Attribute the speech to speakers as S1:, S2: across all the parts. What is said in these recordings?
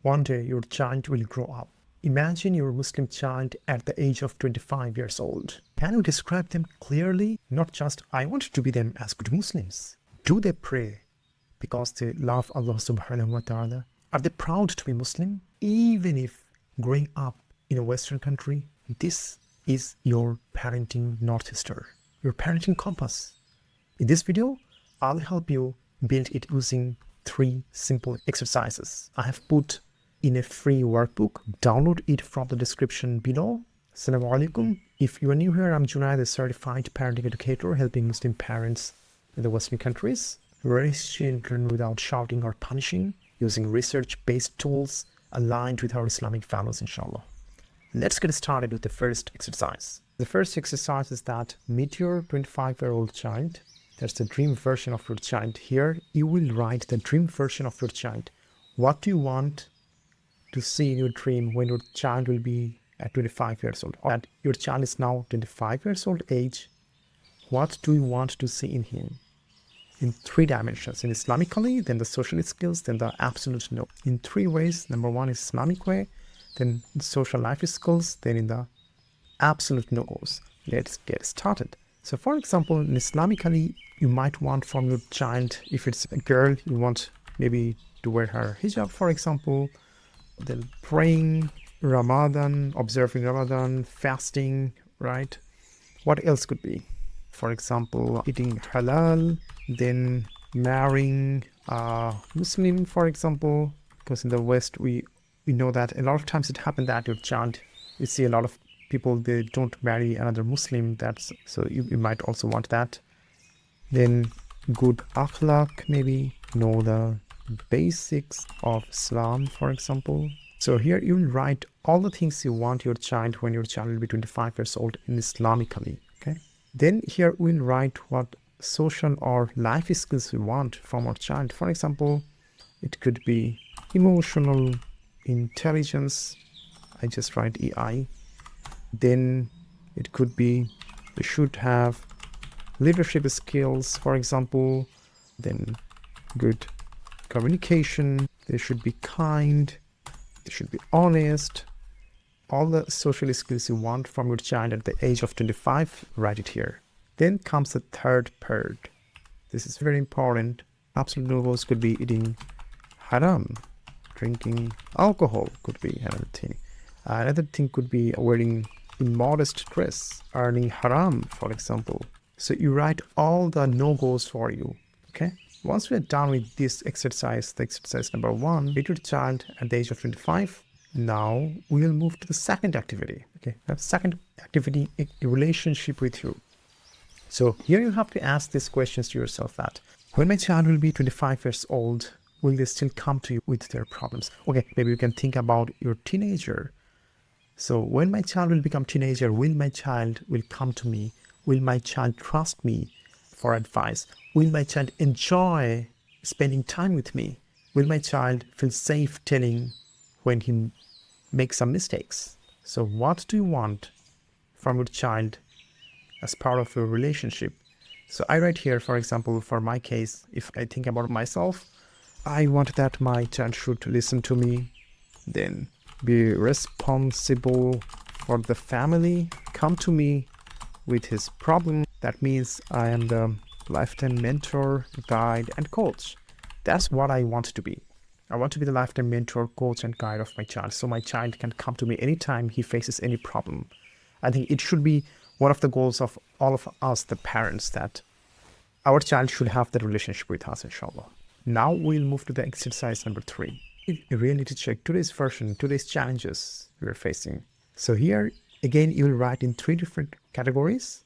S1: One day your child will grow up. Imagine your Muslim child at the age of 25 years old. Can you describe them clearly? Not just, I want to be them as good Muslims. Do they pray because they love Allah subhanahu wa ta'ala? Are they proud to be Muslim? Even if growing up in a Western country, this is your parenting North Star, your parenting compass. In this video, I'll help you build it using 3 simple exercises. I have put in a free workbook. Download it from the description below. Assalamu alaikum. If you are new here, I'm Junaid, a certified parenting educator helping Muslim parents in the Western countries raise children without shouting or punishing, using research-based tools aligned with our Islamic values, inshallah. Let's get started with the first exercise. The first exercise is that meet your 25-year-old child. There's the dream version of your child. Here, you will write the dream version of your child. What do you want to see in your dream when your child will be at 25 years old? Or that your child is now 25 years old age. What do you want to see in him? In 3 dimensions. In Islamically, then the social skills, then the absolute no. In 3 ways. Number 1 is Islamic way, then social life skills, then in the absolute no-goes. Let's get started. So for example, in Islamically, you might want from your child, if it's a girl, you want maybe to wear her hijab, for example, then praying, Ramadan, observing Ramadan, fasting, right? What else could be? For example, eating halal, then marrying a Muslim, for example, because in the West, we know that a lot of times it happens that your child, you see a lot of people, they don't marry another Muslim. So you might also want that. Then good akhlaq, maybe know the basics of Islam, for example. So here you will write all the things you want your child when your child will be 25 years old in Islamically. Okay. Then here we'll write what social or life skills we want from our child. For example, it could be emotional intelligence. I just write EI. Then it could be they should have leadership skills, for example. Then good communication. They should be kind. They should be honest. All the social skills you want from your child at the age of 25, write it here. Then comes the third part. This is very important. Absolute no-goes could be eating haram, drinking alcohol could be another thing. Another thing could be wearing immodest dress, earning haram, for example. So you write all the no-goes for you, okay? Once we are done with this exercise, the exercise number 1, meet your child at the age of 25. Now we will move to the second activity, okay? The second activity, a relationship with you. So here you have to ask these questions to yourself that, when my child will be 25 years old, will they still come to you with their problems? Okay, maybe you can think about your teenager. So when my child will become teenager, will my child will come to me? Will my child trust me for advice? Will my child enjoy spending time with me? Will my child feel safe telling when he makes some mistakes? So what do you want from your child as part of your relationship? So I write here, for example, for my case, if I think about myself, I want that my child should listen to me, then be responsible for the family, come to me with his problem. That means I am the lifetime mentor, guide, and coach. That's what I want to be. I want to be the lifetime mentor, coach, and guide of my child. So my child can come to me anytime he faces any problem. I think it should be one of the goals of all of us, the parents, that our child should have that relationship with us, inshallah. Now we'll move to the exercise number 3. A reality check, today's version, today's challenges we're facing. So here, again, you will write in 3 different categories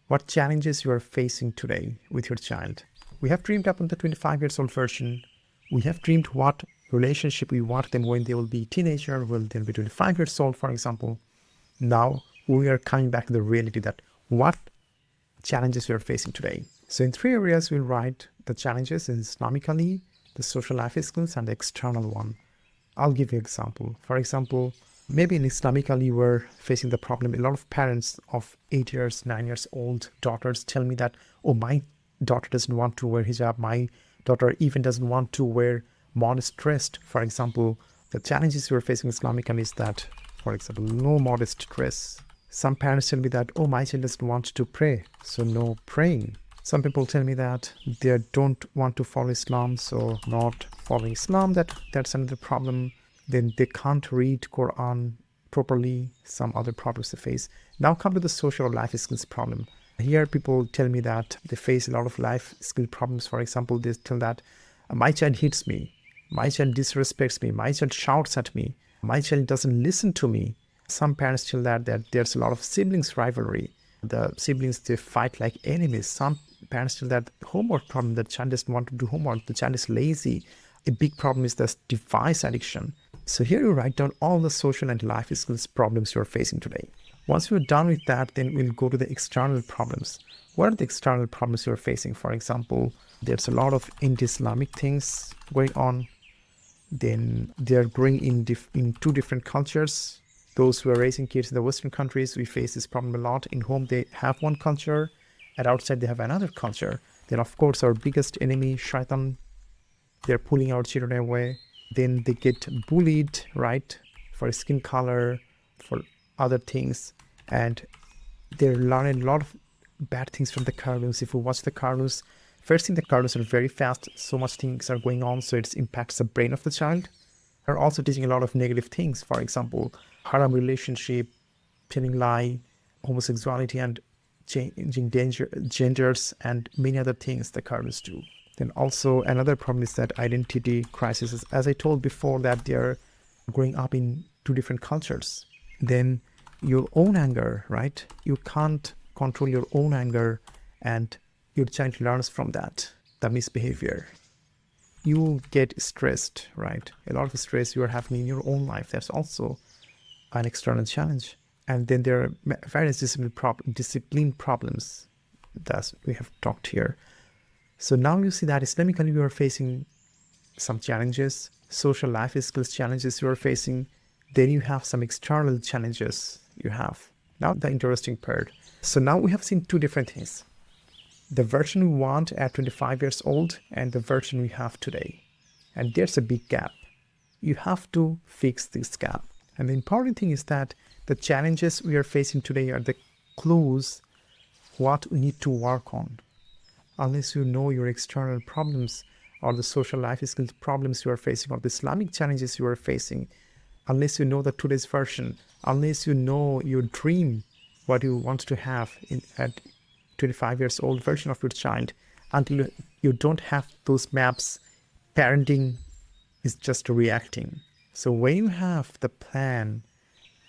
S1: what challenges you are facing today with your child. We have dreamed up on the 25 years old version. We have dreamed what relationship we want them when they will be teenager, will they be 25 years old, for example. Now we are coming back to the reality that what challenges we are facing today. So in 3 areas, we'll write the challenges in Islamically, the social life skills, and the external one. I'll give you an example. For example, maybe in Islamically, we're facing the problem. A lot of parents of 8 years, 9 years old daughters tell me that, oh, my daughter doesn't want to wear hijab. My daughter even doesn't want to wear modest dressed, for example, The challenges you are facing Islamically is that, for example, no modest dress. Some parents tell me that, oh, my child doesn't want to pray, so no praying. Some people tell me that they don't want to follow Islam, so not following Islam. That's another problem. Then they can't read Quran properly. Some other problems they face. Now come to the social life skills problem. Here people tell me that they face a lot of life skill problems. For example, they tell that my child hits me, my child disrespects me, my child shouts at me, my child doesn't listen to me. Some parents tell that there's a lot of siblings rivalry. The siblings, they fight like enemies. Some parents tell that homework problem, the child doesn't want to do homework, the child is lazy. A big problem is the device addiction. So here you write down all the social and life skills problems you're facing today. Once you're done with that, then we'll go to the external problems. What are the external problems you're facing? For example, there's a lot of anti-Islamic things going on. Then they're growing in two different cultures. Those who are raising kids in the Western countries, we face this problem a lot. In home, they have one culture, and outside they have another culture. Then, of course, our biggest enemy, Shaitan, they're pulling our children away. Then they get bullied, right, for skin color, for other things. And they're learning a lot of bad things from the cartoons. If you watch the cartoons, first thing, the cartoons are very fast. So much things are going on, so it impacts the brain of the child. They're also teaching a lot of negative things. For example, haram relationship, telling lie, homosexuality, and changing genders, and many other things the cartoons do. Then also another problem is that identity crisis. As I told before, that they're growing up in two different cultures. Then your own anger, right? You can't control your own anger, and your child learns from that, the misbehavior. You get stressed, right? A lot of stress you are having in your own life. That's also an external challenge. And then there are various discipline problems that we have talked here. So now you see that Islamically you are facing some challenges, social life skills challenges you are facing. Then you have some external challenges you have. Now the interesting part. So now we have seen two different things. The version we want at 25 years old and the version we have today. And there's a big gap. You have to fix this gap. And the important thing is that the challenges we are facing today are the clues what we need to work on. Unless you know your external problems or the social life skills problems you are facing or the Islamic challenges you are facing, unless you know the today's version, unless you know your dream, what you want to have at 25 years old version of your child, until you don't have those maps, parenting is just reacting. So when you have the plan,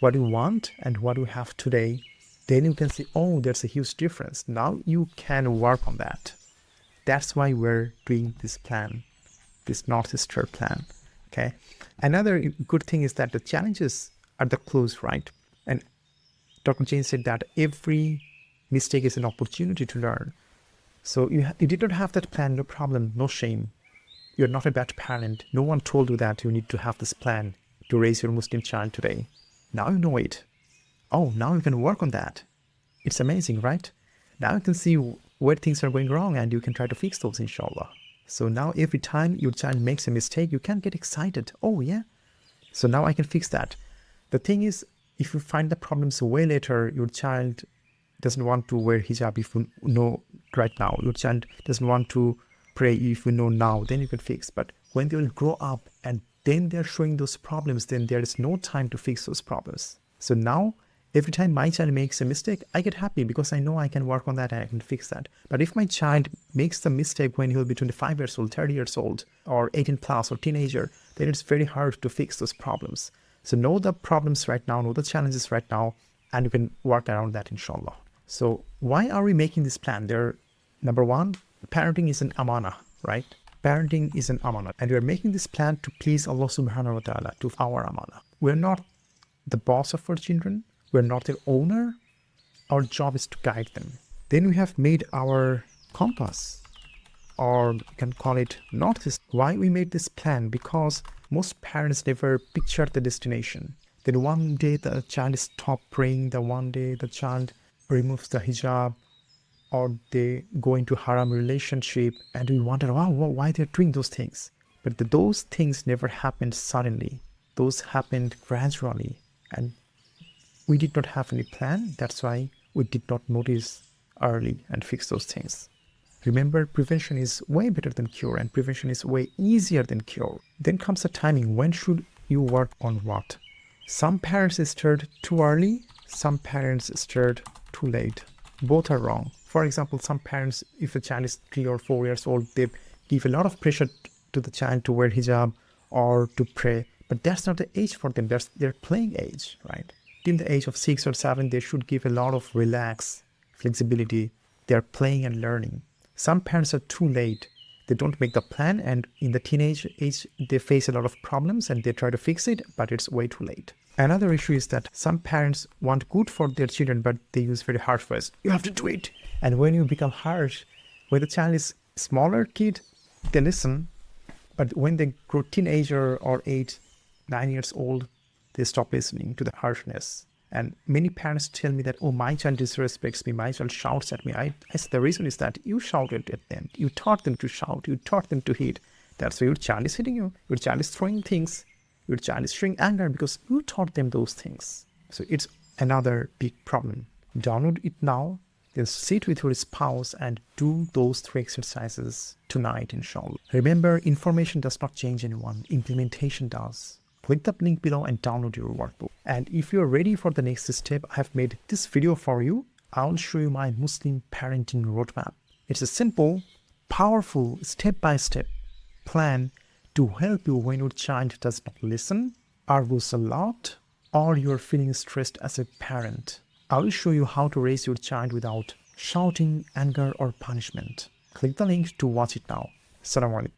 S1: what you want and what you have today, then you can see, oh, there's a huge difference. Now you can work on that. That's why we're doing this plan, this Northeaster plan, okay? Another good thing is that the challenges are the clues, right? And Dr. Jain said that every mistake is an opportunity to learn. So you did not have that plan, no problem, no shame. You're not a bad parent. No one told you that you need to have this plan to raise your Muslim child today. Now you know it. Oh, now you can work on that. It's amazing, right? Now you can see where things are going wrong and you can try to fix those, inshallah. So now every time your child makes a mistake, you can get excited. Oh, yeah. So now I can fix that. The thing is, if you find the problems way later, your child doesn't want to wear hijab if you know right now. Your child doesn't want to pray if you know now, then you can fix. But when they will grow up and then they're showing those problems, then there is no time to fix those problems. So now, every time my child makes a mistake, I get happy because I know I can work on that and I can fix that. But if my child makes the mistake when he'll be 25 years old, 30 years old, or 18 plus, or teenager, then it's very hard to fix those problems. So know the problems right now, know the challenges right now, and you can work around that, inshallah. So why are we making this plan? Number one, parenting is an amana, right? Parenting is an amana. And we're making this plan to please Allah subhanahu wa ta'ala, to our amana. We're not the boss of our children. We're not their owner. Our job is to guide them. Then we have made our compass, or you can call it Northeast. Why we made this plan? Because most parents never picture the destination. Then one day the child stops praying, the one day the child removes the hijab, or they go into haram relationship, and we wonder, wow, why they're doing those things. But those things never happened suddenly. those happened gradually, and we did not have any plan. That's why we did not notice early and fix those things. Remember, prevention is way better than cure, and prevention is way easier than cure. Then comes the timing. When should you work on what? Some parents start too early, some parents start too late. Both are wrong. For example, some parents, if a child is 3 or 4 years old, they give a lot of pressure to the child to wear hijab or to pray. But that's not the age for them. That's their playing age, right? Till the age of 6 or 7, they should give a lot of relax, flexibility. They're playing and learning. Some parents are too late. They don't make the plan, and in the teenage age, they face a lot of problems and they try to fix it, but it's way too late. Another issue is that some parents want good for their children, but they use very harsh words. You have to do it. And when you become harsh, when the child is smaller kid, they listen. But when they grow teenager or 8, 9 years old, they stop listening to the harshness. And many parents tell me that, oh, my child disrespects me, my child shouts at me. I said the reason is that you shouted at them. You taught them to shout. You taught them to hit. That's why your child is hitting you. Your child is throwing things. Your child is showing anger because you taught them those things. So it's another big problem. Download it now. Then sit with your spouse and do those 3 exercises tonight, inshallah. Remember, information does not change anyone. Implementation does. Click the link below and download your workbook. And if you're ready for the next step, I have made this video for you. I'll show you my Muslim parenting roadmap. It's a simple, powerful, step-by-step plan to help you when your child does not listen, argues a lot, or you're feeling stressed as a parent. I will show you how to raise your child without shouting, anger, or punishment. Click the link to watch it now. Assalamu alaikum.